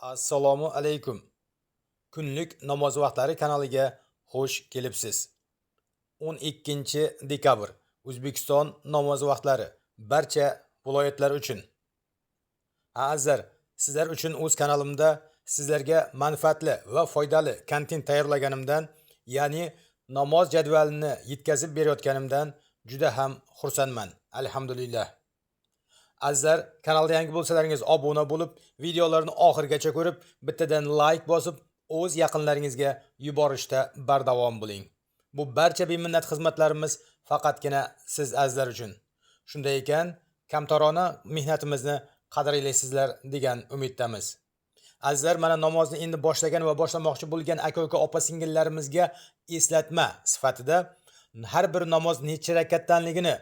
Assalomu alaykum. Kunlik namoz vaqtlari kanaliga xush kelibsiz. 12 dekabr O'zbekiston namoz vaqtlari barcha viloyatlar uchun. Azar, sizlar uchun o'z kanalimda sizlarga manfaatli va foydali kontent tayyorlaganimdan, ya'ni namoz jadvalini yetkazib berayotganimdan juda ham xursandman. Alhamdulillah. Azizlar, kanalda yangi bo'lsalaringiz obuna bo'lib, videolarni oxirigacha ko'rib, bittadan like bosib, o'z yaqinlaringizga yuborishda bardavom bo'ling. Bu barcha beminnat xizmatlarimiz faqatgina siz azizlar uchun. Shunday ekan, kamtarona mehnatimizni qadrlaysizlar degan umiddamiz. Azizlar, mana namozni endi boshlagan va boshlamoqchi bo'lgan aka-uka, opa-singillarimizga eslatma sifatida har bir namoz necha rakatdanligini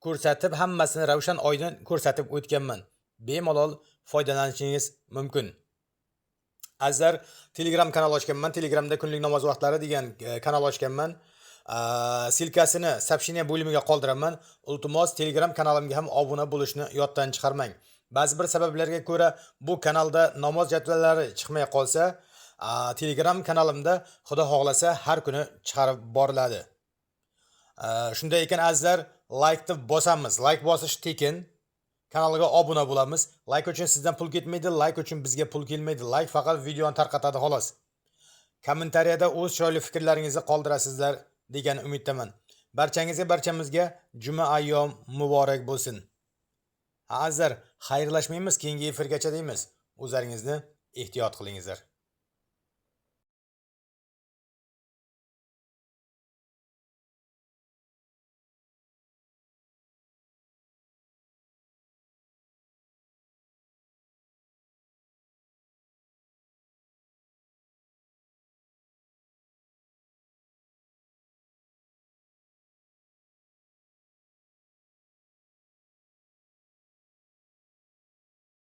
ko'rsatib, hammasini ravshan oydin ko'rsatib o'tganman. Bemalol foydalanishingiz mumkin. Azizlar, Telegram kanal ochganman. Telegramda kunlik namoz vaqtlari degan kanal ochganman. Silkasini soобщение bo'limiga qoldiraman. Iltimos Telegram kanalimga ham obuna bo'lishni yoddan chiqarmang. Ba'zi bir sabablarga ko'ra bu kanalda namoz jadvallari chiqmay qolsa, Telegram kanalimda Xudo xohlasa har kuni chiqarib boriladi. Shunday ekan azizlar, like deb bosamiz. Like bosish tekin. Kanalga obuna bo'lamiz. Like uchun sizdan pul ketmaydi, like uchun bizga pul kelmaydi. Like faqat videoni tarqatadi xolos. Kommentariyada o'z chiroyli fikrlaringizni qoldirasizlar degan umiddaman. Barchangizga, barchamizga juma ayyom muborak bo'lsin. Azizlar, xayrlashmaymiz, keyingi efirgacha deymiz. O'zlaringizni ehtiyot qilingizlar.